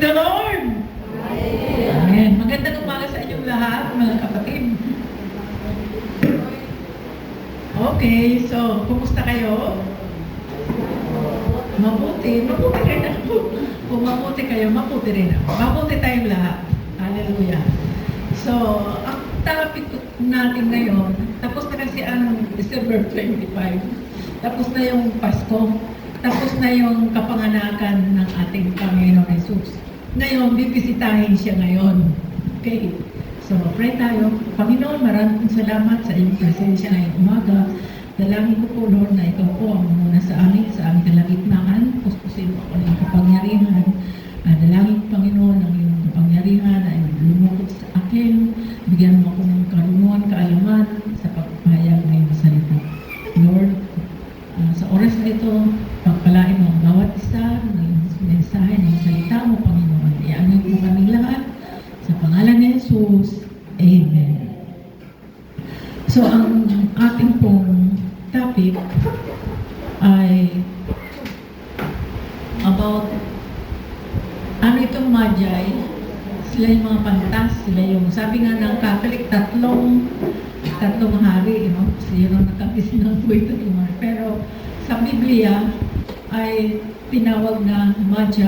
The Lord! Amen. Magandang umaga sa inyong lahat, mga kapatid. Okay, so, kumusta kayo? Mabuti. Mabuti rin ako. Kung mabuti kayo, mabuti rin ako. Mabuti tayong lahat. Hallelujah. So, ang topic natin ngayon, tapos na kasi ang December 25. Tapos na yung Pasko. Tapos na yung kapanganakan ng ating Panginoon Jesus. Ngayon, bibisitahin siya ngayon. Okay. So, pray tayo. Panginoon, maraming salamat sa iyong presensya ngayong umaga. Dalangin ko po, Lord, na ikaw po ang muna sa aming kalagitnaan. Puspusin mo ako ng kapangyarihan. Dalangin ko, Panginoon, ang iyong kapangyarihan ay lumukod sa akin. Bigyan mo ako ng karunungan, kaalaman sa pagpapahayag ng iyong salita. Lord, sa oras na ito, pagpalain mo ang bawat isa ng mensahe ng salita mo, Panginoon. Ianod mo kami lahat sa pangalan ni Jesus. Amen. So, ang ating pong topic ay about ano itong Magi. Sila yung mga pantas, sila yung, sabi nga ng Catholic, tatlong hari, you know? Kasi yun ang nakabisi ng buhay tatlong hari. Pero sa Biblia ay tinawag na Magi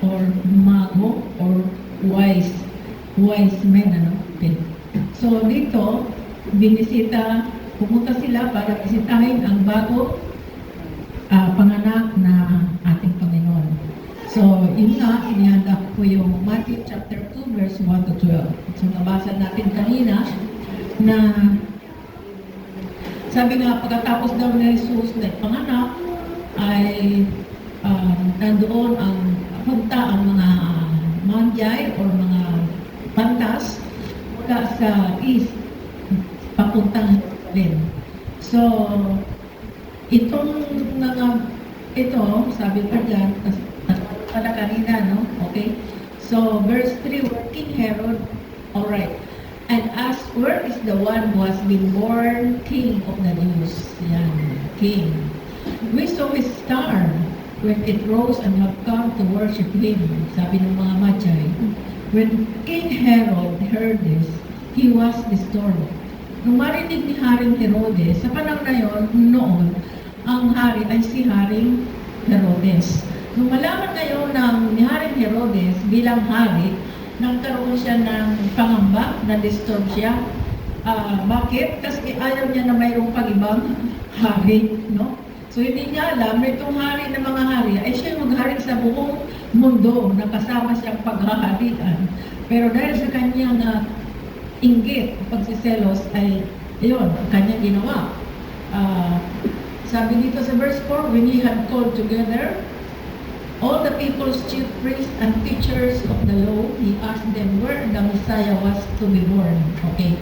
or Mago or wise men, ano? Okay. So dito, pumunta sila para bisitahin ang bago panganak na ating Panginoon. So, yun nga, inihanda ko yung Matthew chapter 2, verse 1 to 12. So, nabasa natin kanina na sabi nga, pagkatapos daw ni Jesus na panganak, ay nandoon ang punta ang mga Magi or mga pantas mula sa east papuntang Jerusalem. So, ito, sabi pa dyan, pala kanina, no? Okay? So, verse 3, where King Herod, alright, and asked, where is the one who has been born King of the Jews? Yan, King. We saw his star when it rose and have come to worship him, sabi ng mga Magi. When King Herod heard this, he was disturbed. Nung marinig ni Haring Herodes, sa panahon na yun, noon, ang hari ay si Haring Herodes. Nung malaman ngayon ni Haring Herodes bilang hari, nagkaroon siya ng pangamba, na-disturb siya. Bakit? Kasi ayaw niya na mayroong pag-ibang hari, no? So hindi niya alam na itong hari ng mga hari ay siya yung maghari sa buong mundo na kasama siyang paghaharian. Pero dahil sa kanyang inggit, pagsiselos ay yun, kanyang ginawa. Sabi dito sa verse 4, when he had called together all the people's chief priests and teachers of the law, he asked them where the Messiah was to be born. Okay.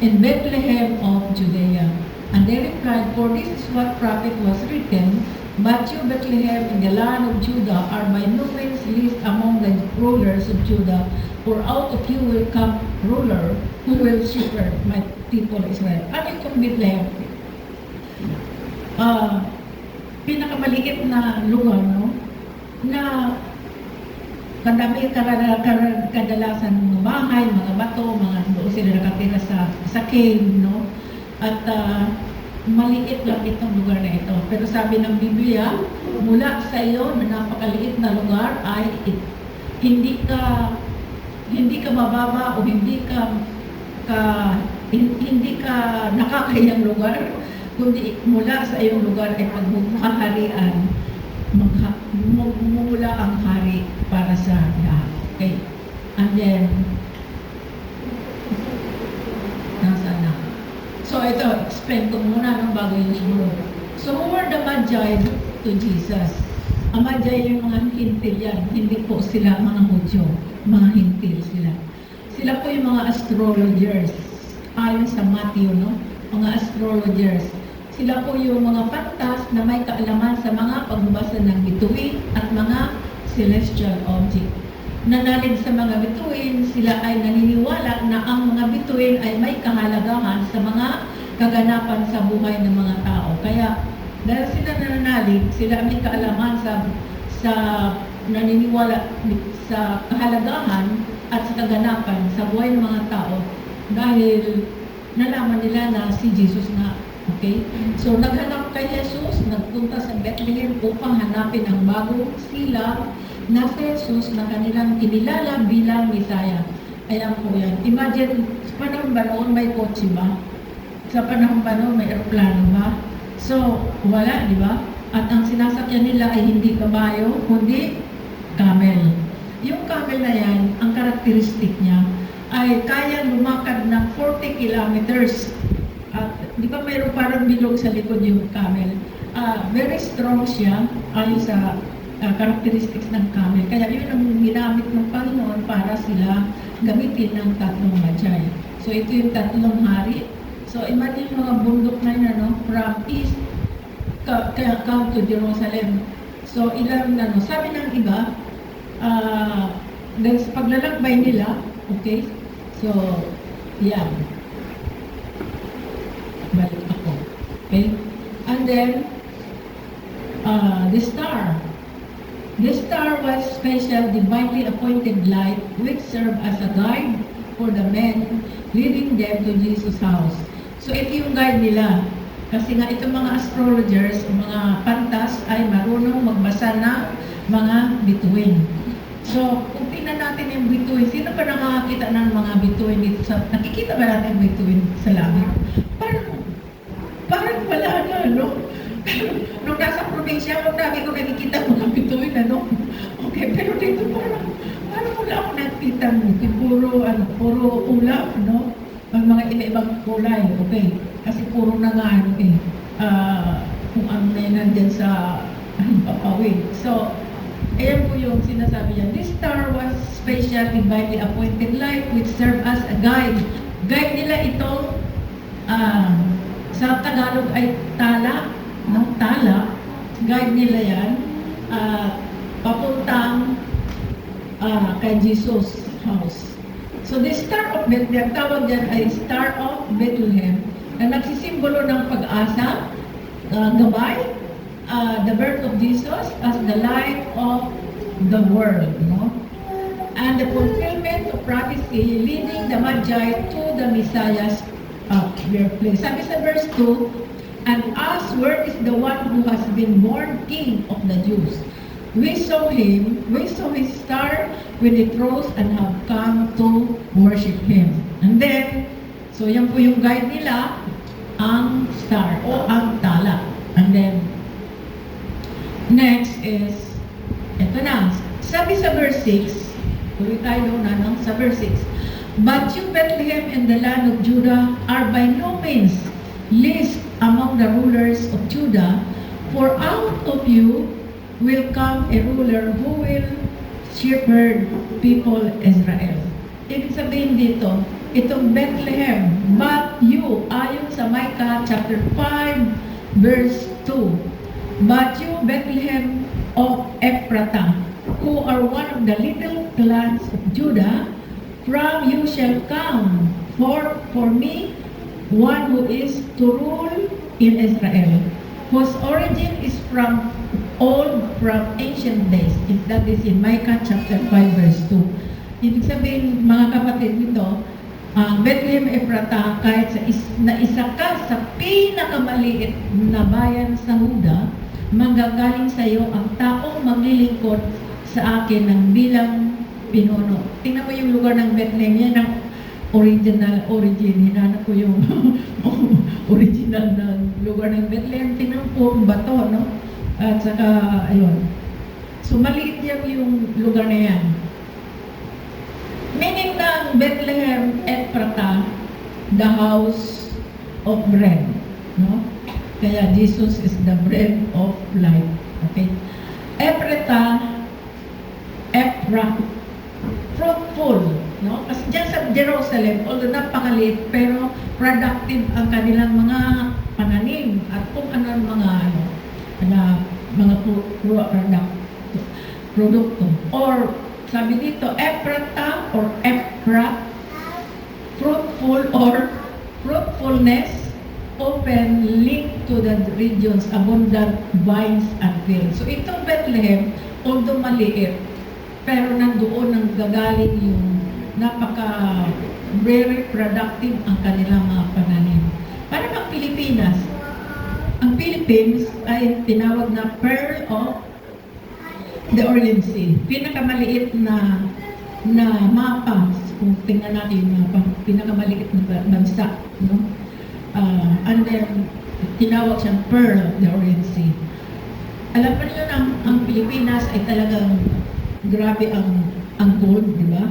In Bethlehem of Judea. And they replied, for this is what prophet was written, but you, Bethlehem, in the land of Judah, are by no means least among the rulers of Judah, for out of you will come ruler who will shepherd my people Israel. Ano itong Bethlehem? Pinakamaliit na lugar, no? Na kadalasan ng mga bahay, mga bato, doon sila nakatira sa cave, no? At maliit lang itong lugar na ito. Pero sabi ng Biblia, mula sa iyo na napakaliit na lugar ay hindi ka mababa o hindi ka nakakayang lugar, kundi mula sa iyong lugar ay pagmumaharian, mumula ang hari para sa lahat. Okay. And then, nasaan na? So ito, explain ko muna ng bago yung siguro. So who were the Magi to Jesus? Ang Magi yung mga hintil yan. Hindi po sila mga Hudyo. Mga hintil sila. Sila po yung mga astrologers. Ayon sa Matthew, no? Mga astrologers. Sila po yung mga pantas na may kaalaman sa mga pagbabasa ng bituin at mga celestial object. Nanalig sa mga bituin, sila ay naniniwala na ang mga bituin ay may kahalagahan sa mga kaganapan sa buhay ng mga tao. Kaya dahil sila nananalig, sila may kaalaman sa naniniwala sa kahalagahan at sa kaganapan sa buhay ng mga tao dahil nalaman nila na si Jesus na. Okay? So, naghanap kay Jesus, nagpunta sa Bethlehem upang hanapin ang bagong silang na si Jesus na kanilang kinilala bilang Misaya. Ayan po yan. Imagine, sa panahon ba noon may kotse ba? Sa panahon ba noon may aeroplano ba? So, wala, di ba? At ang sinasakyan nila ay hindi kabayo, kundi camel. Yung camel na yan, ang karakteristik niya ay kaya lumakad ng 40 kilometers. At di ba mayroon parang bilog sa likod yung camel? Very strong siya ayon sa characteristics ng camel. Kaya yun ang ginamit ng Panginoon para sila gamitin ng tatlong magi. So ito yung tatlong hari. So imagine mga bundok na yun, ano, from east come to Jerusalem. So ilang, ano, sabi ng iba, dahil sa paglalakbay nila, okay, so yan. Balik ako. Okay? And then, the star. The star was special, divinely appointed light which served as a guide for the men leading them to Jesus' house. So, ito yung guide nila. Kasi nga, itong mga astrologers, mga pantas, ay marunong magbasa ng mga bituin. So, kung tingnan natin yung bituin, sino pa nakakakita ng mga bituin dito sa... Nakikita ba natin yung bituin sa langit? Parang wala na, no? Nung nasa probinsya ako, dami ko nakikita mga bituin, ano? Okay, pero dito parang wala ako nakikita mo. Puro ulap, no? Ang mga iba-ibang kulay, okay? Kasi puro na nga, ano eh. Kung ano na yun nandyan sa papawid. So, ayan po yung sinasabi niya. This star was special, divinely appointed light which served as a guide. Guide nila itong sa Tagalog ay tala, no? Tala. Guide nila yan. Papuntang kay Jesus' house. So the Star of Bethlehem, tawag dyan ay Star of Bethlehem, na nagsisimbolo ng pag-asa, gabay, the birth of Jesus as the light of the world, no? And the fulfillment of prophecy leading the Magi to the Messiah's birthplace. Sabi sa verse 2, and us, where is the one who has been born King of the Jews? We saw his star when it rose and have come to worship him. And then, so yan po yung guide nila, ang star o ang tala. And then, next is, eto na, sabi sa verse 6, tuloy tayo na, no? Sa verse 6, but you, Bethlehem, in the land of Judah, are by no means least among the rulers of Judah, for out of you will come a ruler who will shepherd people Israel. Ibig sabihin dito, itong Bethlehem, but you, ayon sa Micah chapter 5, verse 2, but you, Bethlehem of Ephratah, who are one of the little clans of Judah, from you shall come for me one who is to rule in Israel, whose origin is from ancient days. That is in Micah chapter 5 verse 2. Ibig sabihin, mga kapatid nito, Bethlehem Ephratah, kahit na isa ka sa pinakamaliit na bayan sa Huda, manggagaling sa iyo ang taong maglilingkod sa akin ng bilang pinuno. Tingnan mo yung lugar ng Bethlehem, yan ang origin. Hinanap ko yung original na lugar ng Bethlehem. Tingnan po ang bato, no? At saka, ayun. So, maliit yan yung lugar na yan. Meaning ng Bethlehem, Ephratah, the house of bread. No? Kaya, Jesus is the bread of life. Okay? Ephratah, fruitful. No? Kasi dyan sa Jerusalem, although napakaliit, pero productive ang kanilang mga pananim at kung ano mga mga produkto. Or, sabi dito, Ephratah or Ephrat, fruitful or fruitfulness, open, linked to the region's abundant vines and fields. So, itong Bethlehem, although maliit, pero nandoon ang gagaling yung very productive ang kanilang mga pananim. Para bang Pilipinas, ang Philippines ay tinawag na Pearl of the Orient Sea. Pinakamaliit na mapa, kung tingnan natin yung mapa, pinakamaliit na bansa, no? And then, tinawag siyang Pearl of the Orient Sea. Alam pa niyo na ang Pilipinas ay talagang grabe ang gold, di ba?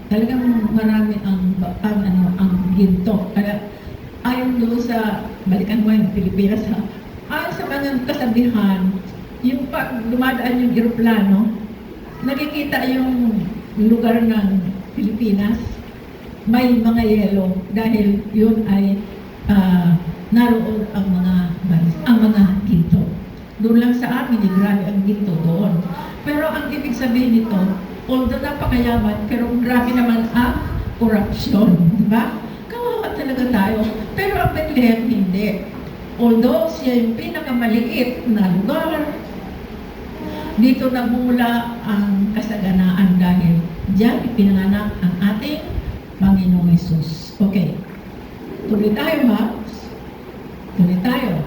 Talagang marami ang ginto. Kaya ayon doon sa, balikan mo yung Pilipinas, ha? Ayon sa mga kasabihan, yung pag dumadaan yung eroplano, nakikita yung lugar ng Pilipinas, may mga yelo dahil yun ay naroon ang mga ginto. Doon lang sa amin, grabe ang ginto doon. Pero ang ibig sabihin nito, although napakayaman, pero grabe naman ang corruption, di ba? Kawawa talaga tayo. Pero ang Bethlehem, hindi. Although siya yung pinakamaliit na lugar, dito nagmula ang kasaganaan dahil diyan ipinanganak ang ating Panginoong Hesus. Okay. Tuloy tayo, ha? Tuloy tayo.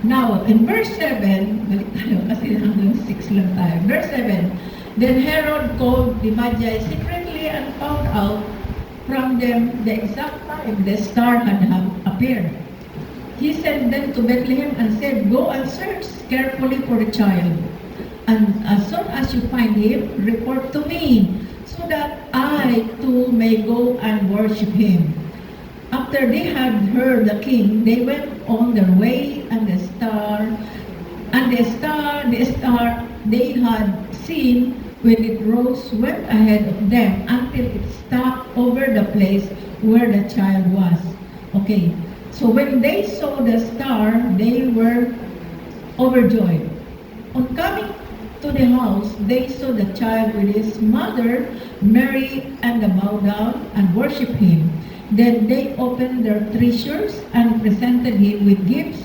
Now, in verse 7, balik tayo kasi hanggang 6 lang tayo. Verse 7, then Herod called the Magi secretly and found out from them the exact time the star had appeared. He sent them to Bethlehem and said, go and search carefully for the child. And as soon as you find him, report to me, so that I too may go and worship him. After they had heard the king, they went on their way, and the star they had seen when it rose went ahead of them until it stopped over the place where the child was. Okay, so when they saw the star, they were overjoyed. On coming to the house, they saw the child with his mother, Mary, and they bowed down and worshipped him. Then they opened their treasures and presented him with gifts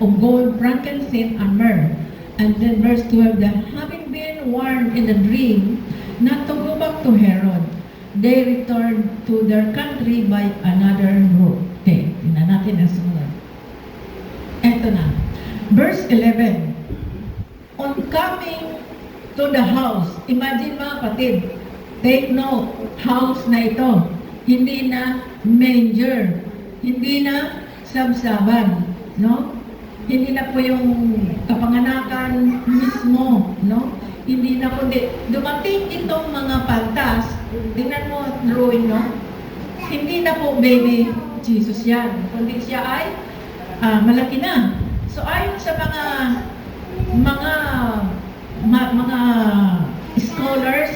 of gold, frankincense, and myrrh. And then verse 12, that having been warned in a dream not to go back to Herod, they returned to their country by another route. Okay, tingnan natin ang sunod. Eto na. Verse 11, on coming to the house, imagine mga kapatid, take note, house na ito, hindi na manger, hindi na sabsaban, no? Hindi na po yung kapanganakan mismo, no? Hindi na kundi dumating itong mga pantas, tingnan mo drawing, no? Hindi na po baby Jesus yan, kundi siya ay malaki na. So ayon sa mga scholars,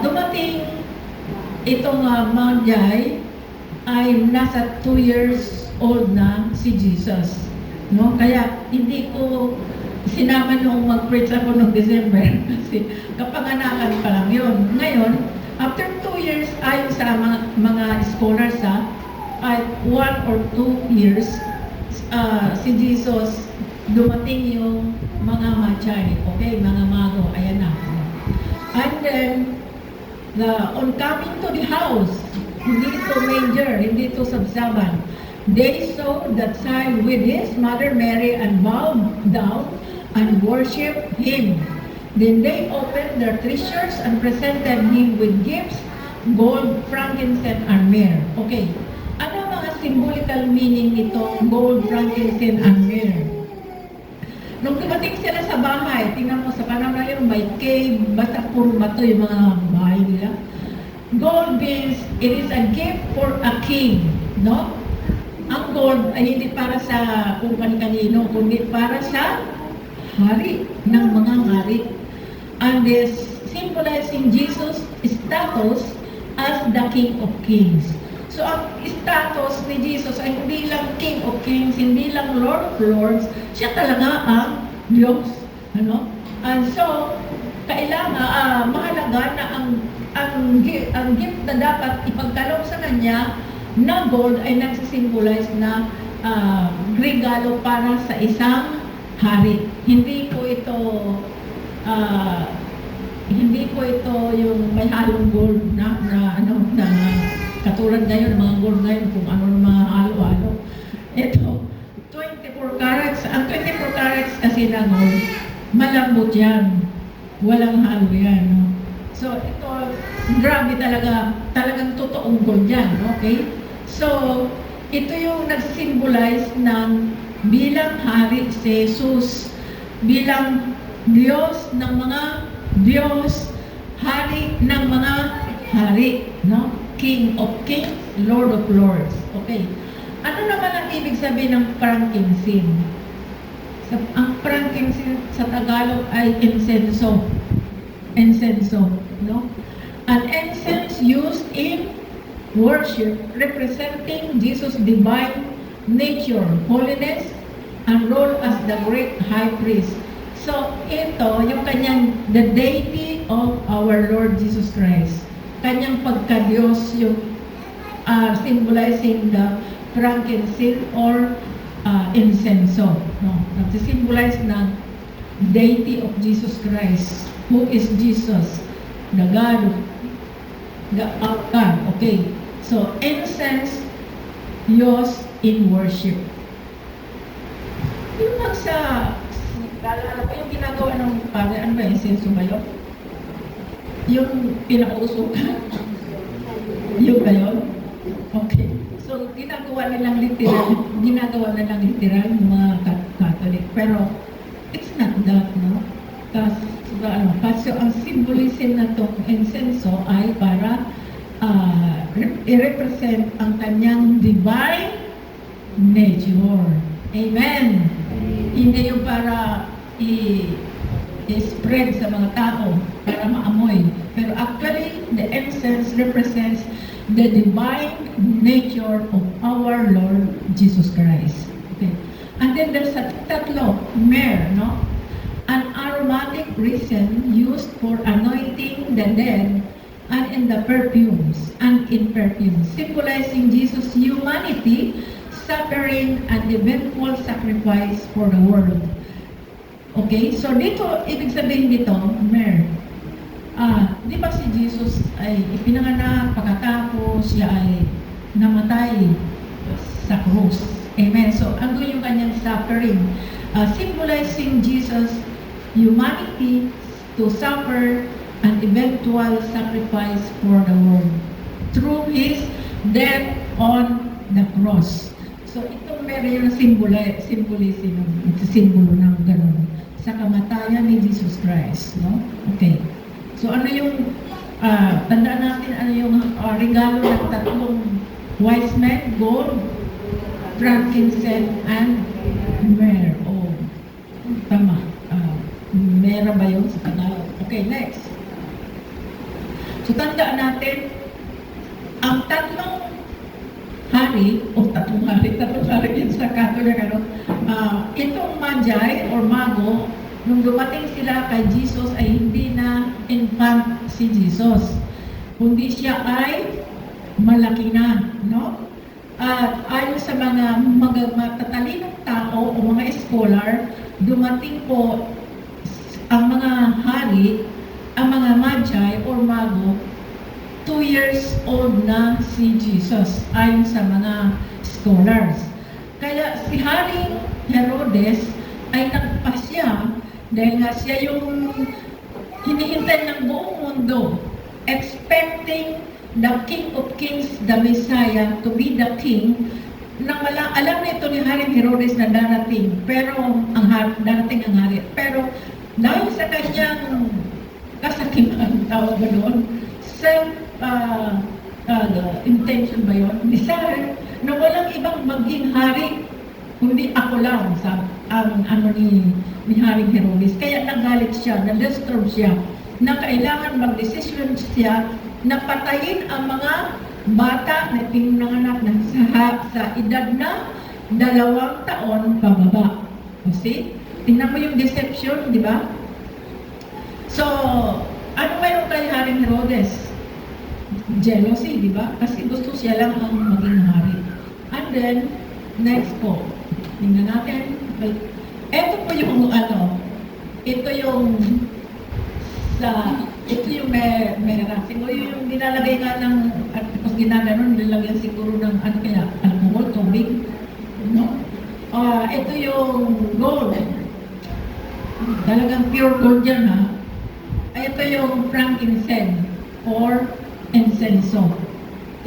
dumating itong Magi ay nasa 2 years old na si Jesus. No? Kaya hindi ko sinama nung mag-preach ako noong December kasi kapanganakan pa lang yun. Ngayon, after 2 years, ayon sa mga scholars ay 1 or 2 years, si Jesus, dumating yung mga Magi, okay, mga mago, ayan na. And then, on coming to the house, hindi to manger, hindi to sabsaban, they saw the child with his mother Mary and bowed down and worshipped him. Then they opened their treasures and presented him with gifts, gold, frankincense, and myrrh. Okay, ano mga symbolical meaning nito, gold, frankincense, and myrrh? Nung dumating sila sa bahay, tingnan mo sa panahon na yun, may cave, basta puro bato yung mga bahay nila. Gold means it is a gift for a king, no? Ang gold ay hindi para sa kung kanino, kundi para sa hari ng mga hari. And this symbolizing Jesus' status as the King of Kings. So ang status ni Jesus ay hindi lang King of Kings, hindi lang Lord of Lords, siya talaga ang Diyos. Ano? And so, kailangan, mahalaga na ang gift na dapat ipagkaloob sa kanya na gold ay nagsisimbolize na regalo para sa isang hari. Hindi po ito hindi po ito yung may halong gold na katulad ngayon, mga gold ngayon, kung ano na mga halo-halo. Ito, 24 carats. Ang 24 carats kasi na gold, malambot yan. Walang halo yan. No? So, ito, grabe talaga, talagang totoong gold yan. Okay? So, ito yung nag-symbolize ng bilang hari si Jesus, bilang Diyos ng mga Diyos, hari ng mga hari, no? King of Kings, Lord of Lords. Okay. Ano naman ang ibig sabihin ng frankincense? Ang frankincense sa Tagalog ay incenso. Incenso, no? An incense used in worship representing Jesus' divine nature, holiness, and role as the great high priest. So, ito, yung kanyang, the deity of our Lord Jesus Christ. Kanyang pagka-Diyos, yung symbolizing the frankincense or incenso. No? Nag-symbolize ng deity of Jesus Christ. Who is Jesus? The God, the God. Okay. So, incense used in worship. Yung naalala ko yung ginagawa ng Father, ano ba, incenso ba yun? Yung pinausukan? Yung ba yun? Okay. So, ginagawa na lang literal yung mga Catholic. Pero, it's not that, no? Kasi ang symbolism na itong incenso ay para i-represent ang kanyang divine nature. Amen. Hindi yung para i-spread sa mga tao para maamoy. Pero actually, the incense represents the divine nature of our Lord Jesus Christ. Okay. And then there's a tatlo, myrrh, no? An aromatic resin used for anointing the dead and in perfumes, symbolizing Jesus' humanity, suffering, and eventual sacrifice for the world. Okay? So dito, ibig sabihin dito, myrrh. Di ba si Jesus ay ipinanganak, pagkatapos siya ay namatay sa krus. Amen. So, ando yung kanyang suffering. Symbolizing Jesus' humanity to suffer an eventual sacrifice for the world through His death on the cross. So, itong meron yung symbolism, simbolo ng gano'n sa kamatayan ni Jesus Christ. No? Okay. So, ano yung, tandaan natin ano yung regalo ng tatlong wise men, gold, frankincense, and myrrh. Oh, tama. Myrrh ba yun sa Tagalog? Okay, next. So, tandaan natin, ang tatlong hari yun sa Catholic, itong Magi or Mago, nung dumating sila kay Jesus ay hindi na infant si Jesus, kundi siya ay malaki na, no? At ayon sa mga matatalinong tao o mga scholar, dumating po ang mga hari, ang mga Magi or Mago, 2 years old na si Jesus, ayon sa mga scholars. Kaya si Haring Herodes ay nagpasya dahil nga siya yung hinihintay ng buong mundo, expecting the King of Kings, the Messiah, to be the King, na wala, alam na ito ni Haring Herodes na darating, pero darating ang hari. Pero dahil sa kanyang kasakiman, tawag doon, intention ba yun? Desire na walang ibang maging hari, kundi ako lang sa ni Haring Herodes. Kaya nagalit siya, na-disturb siya, na kailangan mag-decision siya na patayin ang mga bata na pinanganak na sa edad na 2 taon pababa. See? Tingnan mo yung deception, di ba? So, ano mayroon kay Haring Herodes? Jealousy, di ba? Kasi gusto siya lang ang maging hari. And then, next po, tingnan natin. Ito po yung ito yung ito yung may siguro yung nilalagay nga ng, at tapos ginaganon, nilalagyan siguro ng, ano kaya, alcohol, tubig, no? Ito yung gold. Talagang pure gold yan, ha? Ito yung frankincense or incenso.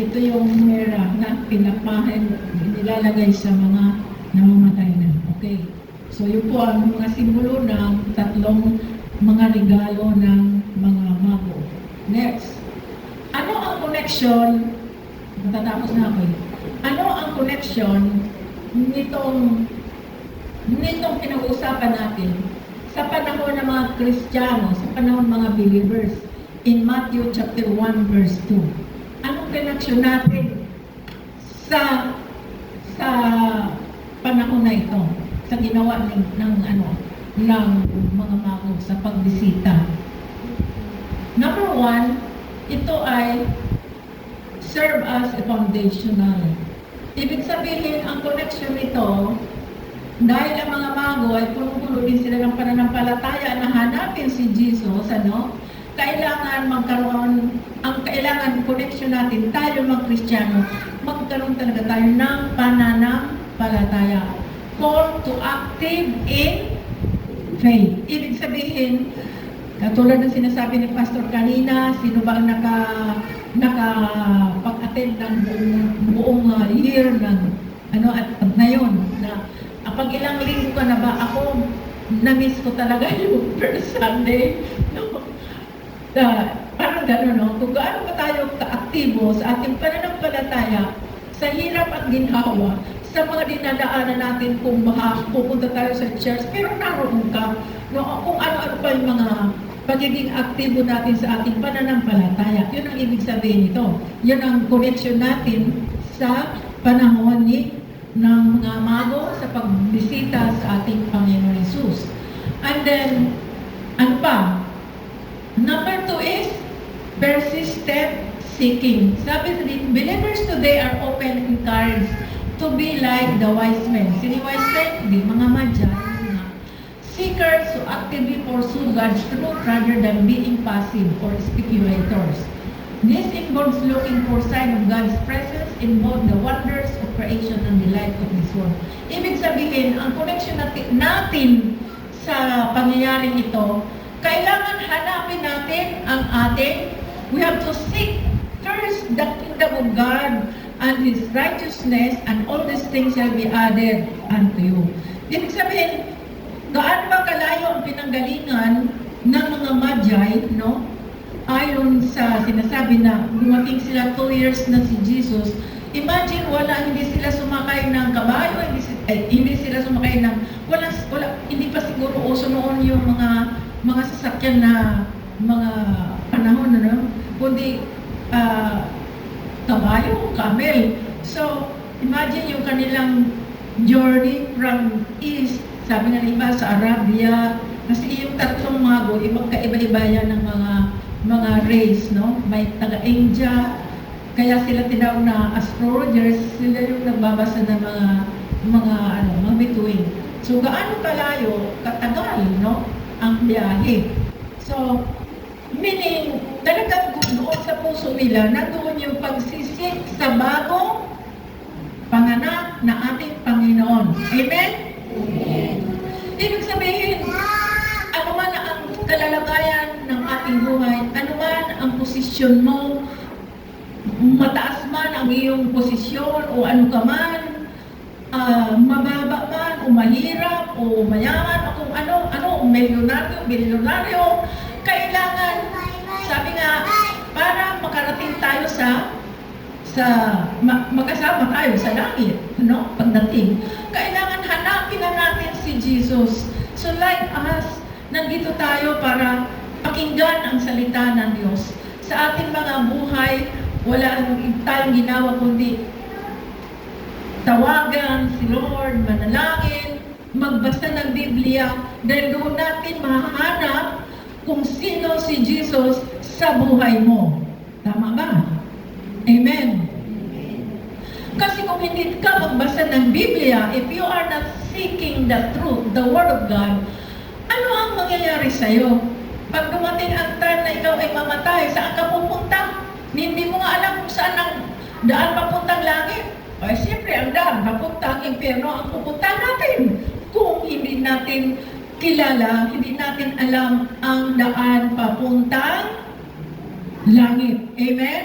Ito yung mera na pinapahin, nilalagay sa mga namamatay na. Okay. So yun po ang mga simbolo ng tatlong mga regalo ng mga mago. Next. Ano ang connection? Matatapos na ako eh. Ano ang connection nitong pinag-uusapan natin sa panahon ng mga Kristiyano, sa panahon ng mga believers in Matthew chapter 1 verse 2? Anong connection natin sa panahon na ito, sa ginawa ng mga mago sa pagbisita? Number one, ito ay serve as a foundational. Ibig sabihin, ang connection nito, dahil ang mga mago ay punong-puno din sila ng pananampalataya na hanapin si Jesus, kailangan magkaroon, ang kailangan connection natin, tayo mga Kristiyano, magkaroon talaga tayo ng pananampalataya. Call to active in faith. Ibig sabihin, katulad ng sinasabi ni Pastor kanina, sino ba ang nakapag-attend ng buong year ng at ngayon na pag ilang linggo ka na ba, ako na-miss ko talaga yung first Sunday, no? Parang gano'n, no? Kung gaano ba tayo ka-aktibo sa ating pananampalataya sa hirap at ginhawa, sa mga dinadaanan natin kung pupunta tayo sa church, pero naroon ka, no? Kung ano-ano pa yung mga pagiging aktibo natin sa ating pananampalataya. Yun ang ibig sabihin nito. Yun ang connection natin sa panahon ng mga mago sa pagbisita sa ating Panginoon Jesus. And then, ano pa? Number 2 is persistent seeking. Sabi din, believers today are often encouraged to be like the wise men. Sino wise men? Di mga madya. Seekers who actively pursue God's truth rather than being passive or speculators. This involves looking for sign of God's presence in both the wonders of creation and the light of this world. Ibig sabihin, ang connection natin sa pangyayaring ito, kailangan hanapin natin ang ating, we have to seek first the kingdom of God and His righteousness, and all these things shall be added unto you. Ibig sabihin, gaano ba kalayo ang pinanggalingan ng mga Magi, no? Ayon sa sinasabi na dumating sila 2 years na si Jesus. Imagine, hindi sila sumakay ng kabayo, hindi sila sumakay ng, hindi pa siguro uso noon yung mga sasakyan na mga panahon, no? Kundi kabayo, camel. So, imagine yung kanilang journey from east, sabi nga iba sa Arabia, kasi yung tatlong mago, kaiba-iba yan ng mga race, no? May taga-India, kaya sila tinawag na astrologers, sila yung nagbabasa ng mga bituin. So, gaano kalayo, katagal, no? Ang biyahe. So, meaning, talagang doon sa puso nila, nandoon yung pagsisik sa bagong panganak na ating Panginoon. Amen? Ibig sabihin, ano man ang kalalagayan ng ating buhay, ano man ang posisyon mo, mataas man ang iyong posisyon o ano ka man, mababa man o mahirap o mayaman o kung ano, milyonaryo, bilyonaryo, kailangan, sabi nga, para makarating tayo magkasama tayo sa langit, no? Pagdating, kailangan hanapin na natin si Jesus. So like us, nandito tayo para pakinggan ang salita ng Diyos. Sa ating mga buhay, wala tayong ginawa kundi tawagan si Lord, manalangin, magbasa ng Biblia, dahil doon natin mahahanap kung sino si Jesus sa buhay mo. Tama ba? Amen. Kasi kung hindi ka magbasa ng Biblia, if you are not seeking the truth, the Word of God, ano ang mangyayari sa'yo? Pag dumating ang time na ikaw ay mamatay, saan ka pupunta? Hindi mo nga alam kung saan ang daan papuntang langit. Ay, siyempre, ang daan papuntang impyerno ang pupunta natin. Kung hindi natin kilala, hindi natin alam ang daan papuntang langit. Amen?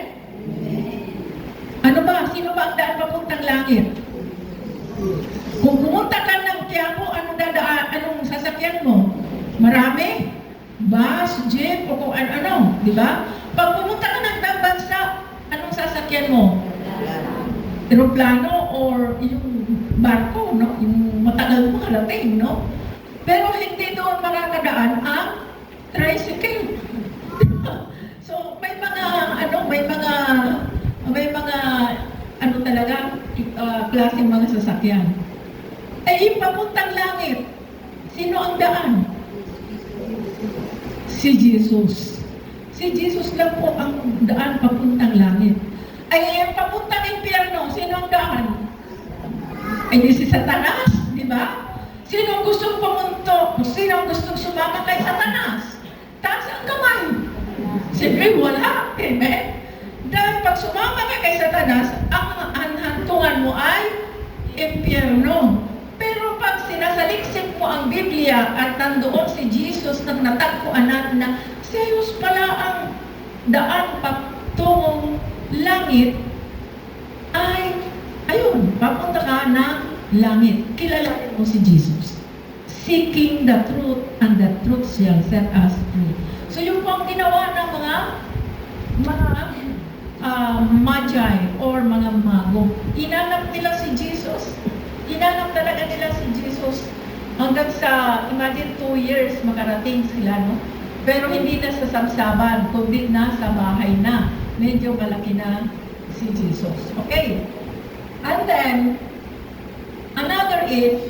Ano ba? Sino ba ang daan papuntang langit? Kung pumunta ka ng Quiapo, anong dadaan? Anong sasakyan mo? Marami? Bus, jeep, o kung ano, di ba? Pag pumunta ka ng ibang bansa, anong sasakyan mo? Aeroplano or yung barko, no? Yung matagal mo karating, no? Pero hindi doon makakadaan ang tricycle. So, may mga ano talaga, klaseng mga sasakyan. Ay, papuntang langit. Sino ang daan? Si Jesus. Si Jesus lang po ang daan papuntang langit. Ay, ang papuntang impyerno, sino ang daan? Ay, di si Satanas, di ba? Sino ang gustong pumunto? Sino ang gustong sumama kay Satanas? Taas ang kamay. Siyempre, wala. Amen? Dahil pag sumama ka kay Satanas, ang hantungan mo ay impyerno. Pero pag sinasaliksik mo ang Biblia at nandoon si Jesus nang natagpuan natin na si Jesus pala ang daan patungong langit, ay, ayun, papunta ka ng langit. Kilalanin mo si Jesus. Seeking the truth and the truth shall set us free. So yung pang ginawa ng mga magi or mga mago, hinanap nila si Jesus. Hinanap talaga nila si Jesus hanggang sa, imagine 2 years makarating sila, no? Pero hindi na sa sabsaban, kundi na sa bahay na. Medyo malaki na si Jesus. Okay? And then, another is,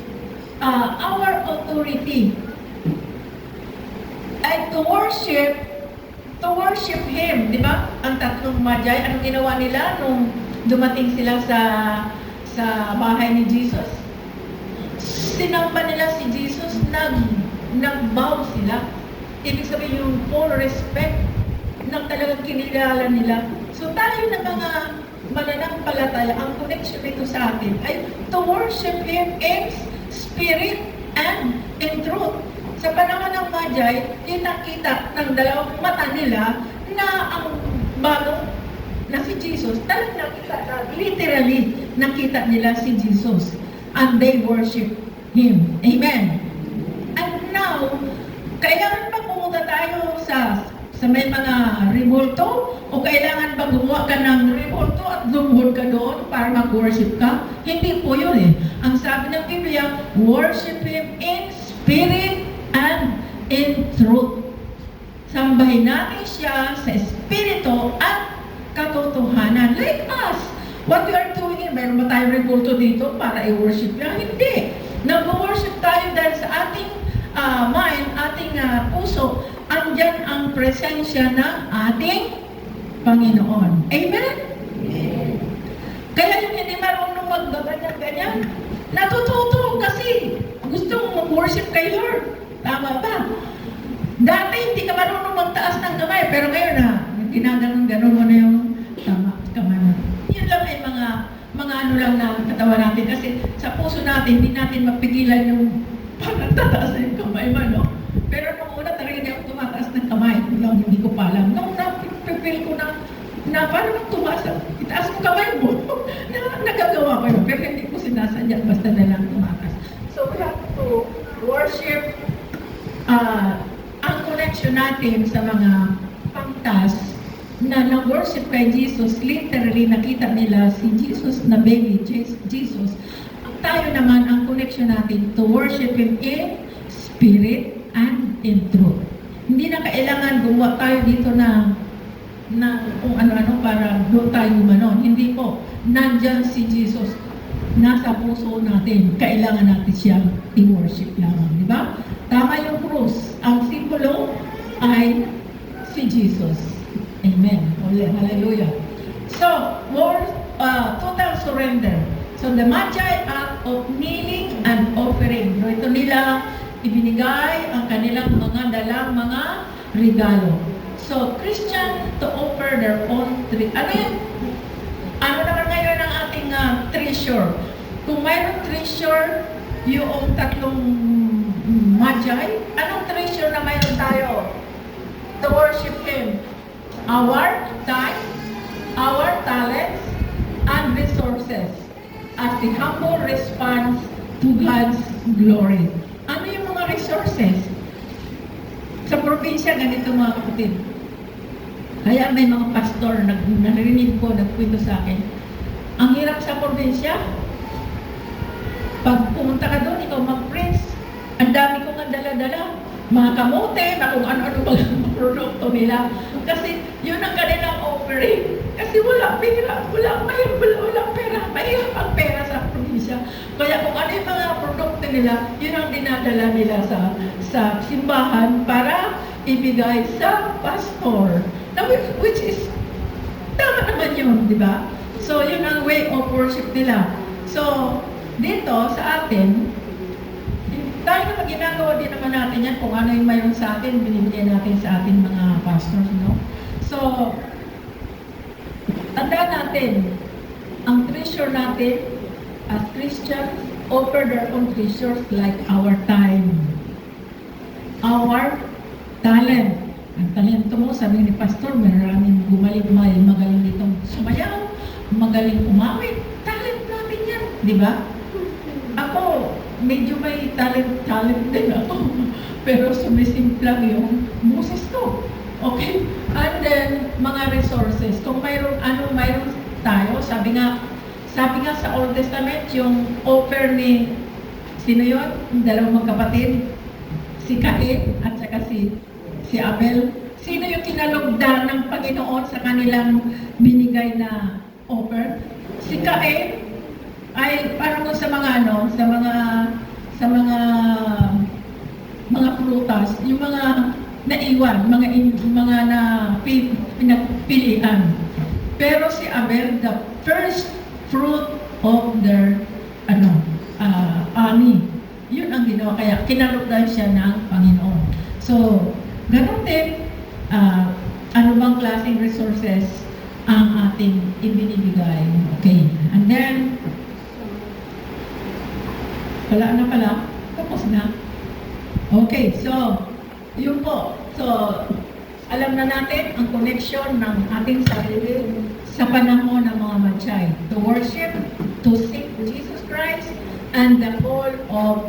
our authority. Ay to worship Him, di ba? Ang tatlong magi, anong ginawa nila nung dumating sila sa bahay ni Jesus? Sinamba nila si Jesus, nag-bow sila. Ibig sabihin yung full respect na talagang kinilala nila. So tayo na mga mananampalataya, ang connection nito sa atin ay to worship Him in spirit and in truth. Sa panahon ng Magi, kita-kita ng dalawang mata nila na ang bagong na si Jesus, talagang nakita na, literally, nakita nila si Jesus. And they worship Him. Amen. And now, kailangan pa pumunta tayo sa may mga rebulto? O kailangan ba gumawa ka ng rebulto at lumuhod ka doon para mag-worship ka? Hindi po yun eh. Ang sabi ng Biblia, worship Him in spirit and in truth. Sambahin natin siya sa espiritu at katotohanan. Like us, what we are doing, meron ba tayong rebulto dito para i-worship niya? Hindi. Nag-worship tayo dahil sa ating mind, ating puso, andyan ang presensya ng ating Panginoon. Amen? Amen. Kaya yung hindi marunong magbaganyan-ganyan, natututo kasi gusto mong worship kay Lord. Tama ba? Dati hindi ka marunong magtaas ng kamay, pero ngayon ginaganon-ganon mo na yung kamay mo. Yun lang ay mga ano lang na katawan natin kasi sa puso natin, hindi natin mapigilan yung parang tataas na yung kamay mo, no? Pero nung una talaga hindi ako tumataas ng kamay. Hindi ko pa alam. Nung napipil ko na parang tumaas, itaas mo kamay mo. Nagagawa ko yun. Pero hindi ko sinasadya, basta na lang tumatas. So we have to worship ang connection natin sa mga pangtas na nag-worship kay Jesus. Literally, nakita nila si Jesus na baby, Jesus. Tayo naman, ang connection natin to worship Him in spirit and in truth. Hindi na kailangan gumawa tayo dito na kung ano-ano para doon tayo gumanon. Hindi po. Nandyan si Jesus. Nasa puso natin. Kailangan natin siyang i-worship lamang. Di ba? Tama yung krus. Ang simbolo ay si Jesus. Amen. Hallelujah. So, total surrender. So, the Magi act of kneeling and offering. No, ito nila ibinigay ang kanilang mga dalang mga regalo. So, Christian to offer their own ano yun? Ano naman ngayon ang ating treasure? Kung mayroong treasure, yung tatlong magi, anong treasure na mayroon tayo? To worship Him. Our time, our talents, and resources as the humble response to God's glory. Ano yung mga resources? Sa probinsya, ganito mga kapatid. Kaya may mga pastor, narinig ko, nagkwento sa akin, ang hirap sa probinsya, pag pumunta ka doon, ikaw mag-preach, ang dami kong ang dala-dala, mga kamote, na kung ano-ano mga produkto nila. Kasi yun ang kanilang offering. Kasi wala pera, wala pera, mahirap ang pera sa probinsya. Kaya kung ano yung mga produkto nila, yun ang dinadala nila sa simbahan para ibigay sa pastor. Now, which is, tama naman yun, di ba? So, yun ang way of worship nila. So, dito sa atin, tayo naman ginagawa din naman natin yan kung ano yung mayroon sa atin, binibigyan natin sa ating mga pastors, no? So, tandaan natin, ang treasure natin as Christians, offer their own treasures like our time, our talent. Ang talento mo, sabi ni Pastor, maraming magaling ditong sumayaw, magaling umawit. Talent natin yan, di ba? Ako, medyo may talent din ako. Pero sumisimplang yung boses ko. Okay? And then, mga resources. Kung mayroon tayo, sabi nga sa Old Testament, yung offer ni, sino yun? Yung dalawang magkapatid? Si Cain at saka si Abel. Sino yung kinalugdan ng Panginoon sa kanilang binigay na offer? Si Cain ay parang sa mga prutas, yung mga naiwan, mga pinagpilian. Pero si Abel, the first fruit of their ani. Yun ang ginawa, kaya kinalugdan siya ng Panginoon. So, ganun din, ano bang klaseng resources ang ating ibinibigay. Okay. And then, wala na pala. Tapos na. Okay. So, yun po. So, alam na natin ang connection ng ating sarili sa panahon ng mga Magi. To worship, to seek Jesus Christ, and the call of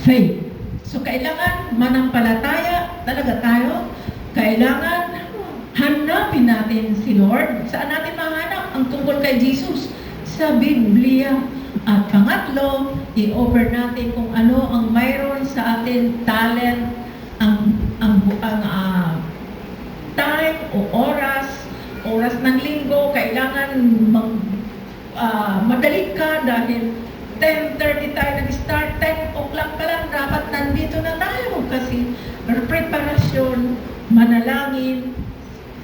faith. So, kailangan manampalataya talaga tayo. Kailangan hanapin natin si Lord. Saan natin mahanap ang tungkol kay Jesus? Sa Biblia. At pangatlo, i-offer natin kung ano ang mayroon sa atin, talent, ang time o oras ng linggo, kailangan madali ka dahil 10:30 tayo nag-start, 10 o'clock pa lang, dapat nandito na tayo kasi preparasyon, manalangin,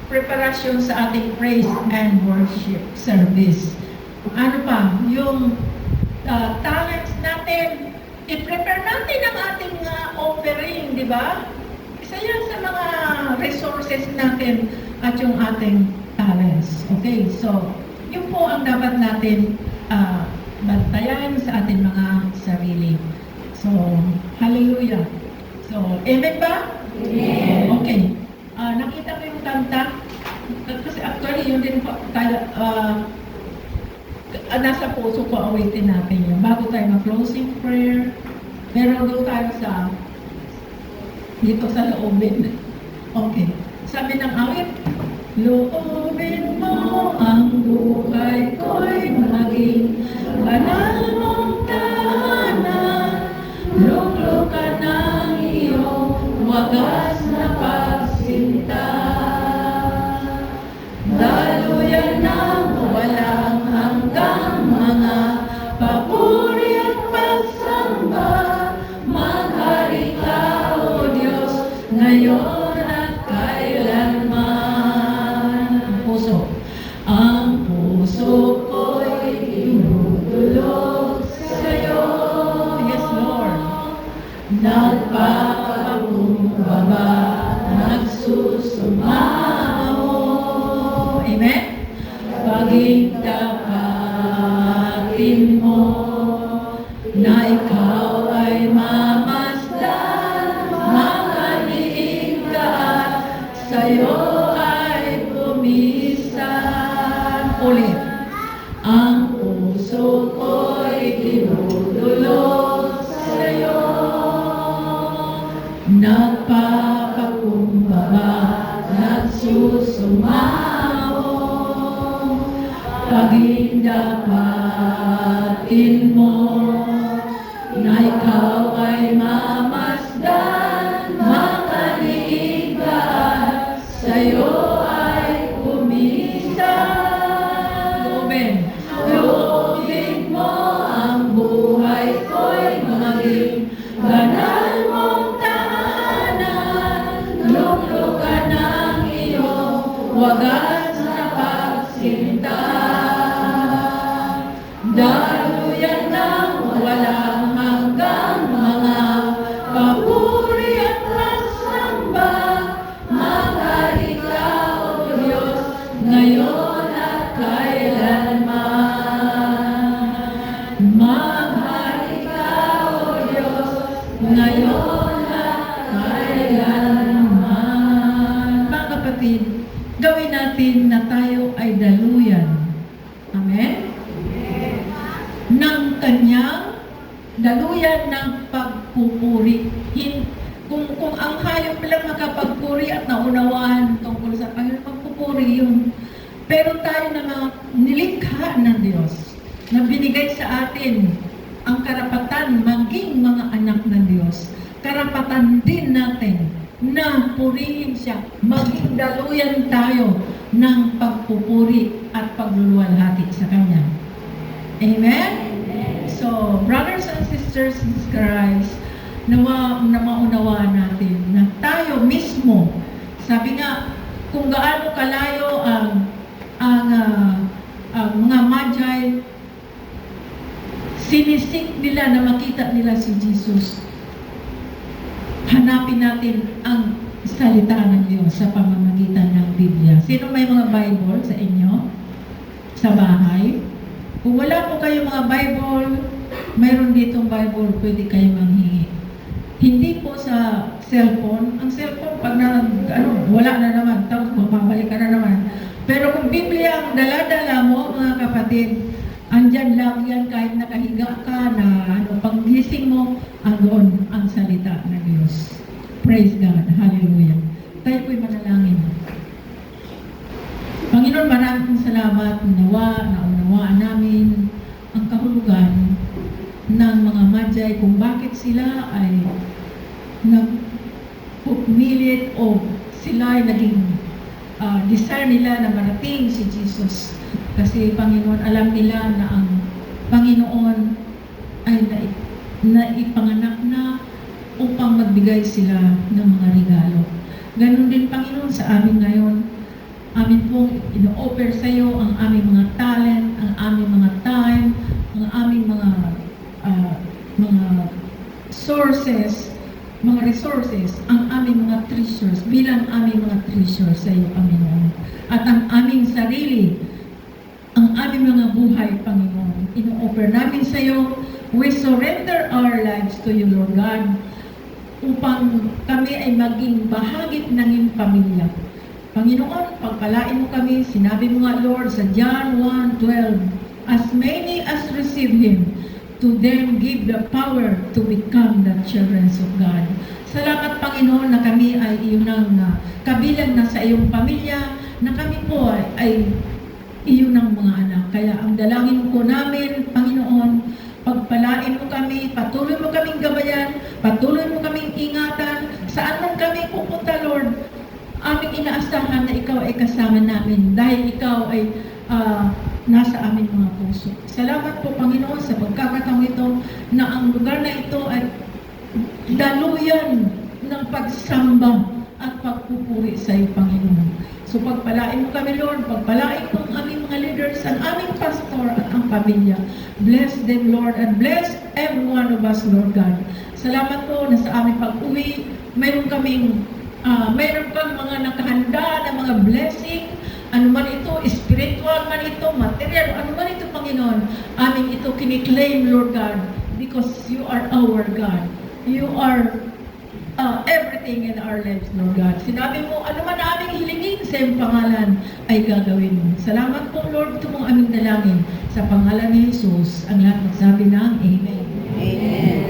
preparasyon sa ating praise and worship service. Ano pa? Yung talents natin, i-prepare natin ang ating offering, di ba? Isa yan sa mga resources natin at yung ating talents. Okay, so yun po ang dapat natin bantayan sa ating mga sarili. So, hallelujah. So, amen ba? Amen. Okay. Nakita ko yung kanta. Kasi actually, yun din po, nasa puso ko, awitin natin yun. Bago tayo mag-closing prayer, pero doon tayo dito sa loobin. Okay. Sabi ng awit, loobin mo ang buhay ko'y maging banal mong tahanan, luklukan ng iyong wagas na pagsinta. Daluyan ng walang hanggang mga papuri at pagsamba, maghari ka, O Diyos, ngayon at kailanman. Ang puso ko Paging dapatin mo na ikaw ay mamasdan, makaliing ka at sa'yo ay pumisan. Ulit. Ang puso ko'y dinudulog sa'yo, nagpapakumbaba, nagsusumaho. Paging dapatin mo na ikaw ay mamasdan, makaliig ka at sa'yo ay pumisan. Loobin mo ang buhay ko'y maging banal mong tahanan, luklukan ng iyong wagas na pagsinta. Daluyan ng walang hanggang mga papuri at pasamba, mahal ikaw, O Diyos, ngayon at kailanman. Mahal ikaw, O Diyos, ngayon at kailanman. Mga kapatid, gawin natin na tayo ay daluyan. Amen? Ng kanyang daluyan ng pagpupuri. Kung ang hayop lang makapagpuri at naunawaan tungkol sa Panginoon, pagpupuri yun. Pero tayo na mga nilikha ng Diyos, na binigay sa atin ang karapatan maging mga anak ng Diyos, karapatan din natin na purihin siya, maging daluyan tayo ng pagpupuri at pagluluwalhati sa Kanya. Amen? So, brothers and sisters in Christ, na maunawaan natin na tayo mismo, sabi nga, kung gaano kalayo ang mga Magi, sinisik nila na makita nila si Jesus. Hanapin natin ang salita ng Diyos sa pamamagitan ng Biblia. Sino may mga Bible sa inyo? Sa bahay? Kung wala po kayong mga Bible, mayroon ditong Bible, pwede kayong manghingi. Hindi po sa cellphone. Ang cellphone, pag wala na naman, tapos mapabalik ka na naman. Pero kung Biblia ang dala-dala mo, mga kapatid, andyan lang yan kahit nakahiga ka na paggising mo, andon ang salita ng Diyos. Praise God. Hallelujah. Tayo po'y manalangin. Panginoon, maraming salamat, naunawaan namin ang kahulugan ng mga Magi kung bakit sila ay nagpumilit o sila ay naging desire nila na marating si Jesus. Kasi Panginoon, alam nila na ang Panginoon ay naipanganak na upang magbigay sila ng mga regalo. Ganon din Panginoon sa amin ngayon. Amin pong ino-offer sa iyo ang aming mga talent, ang aming mga time, ang aming mga sources, mga resources, ang aming mga treasures, bilang aming mga treasures sa iyo, Panginoon. At ang aming sarili, ang aming mga buhay, Panginoon, ino-offer namin sa iyo. We surrender our lives to you, Lord God, upang kami ay maging bahagi ng iyong pamilya. Panginoon, pagpalain mo kami, sinabi mo nga, Lord, sa John 1:12, as many as receive Him, to them give the power to become the children of God. Salamat, Panginoon, na kami ay iyong kabilang na sa iyong pamilya, na kami po ay iyong mga anak. Kaya ang dalangin ko namin, Panginoon, pagpalain mo kami, patuloy mo kaming gabayan, patuloy mo kaming ingatan, saan man kami pupunta, Lord, aming inaasahan na ikaw ay kasama namin dahil ikaw ay nasa aming mga puso. Salamat po, Panginoon, sa pagkakataong ito na ang lugar na ito ay daluyan ng pagsamba at pagpupuri sa iyo, Panginoon. So pagpalain mo kami, Lord, pagpalain mo ang aming mga leaders, ang aming pastor at ang pamilya. Bless them, Lord, and bless every one of us, Lord God. Salamat po na sa aming pag-uwi, mayroon kang mga nakahanda na mga blessing, ano man ito, spiritual man ito, kiniklaim, Lord God, because you are our God. You are everything in our lives, Lord God. Sinabi mo, ano man aming hilingin sa iyong pangalan ay gagawin mo. Salamat po, Lord, ito mong aming dalangin. Sa pangalan ni Jesus, ang lahat magsabi ng Amen. Amen.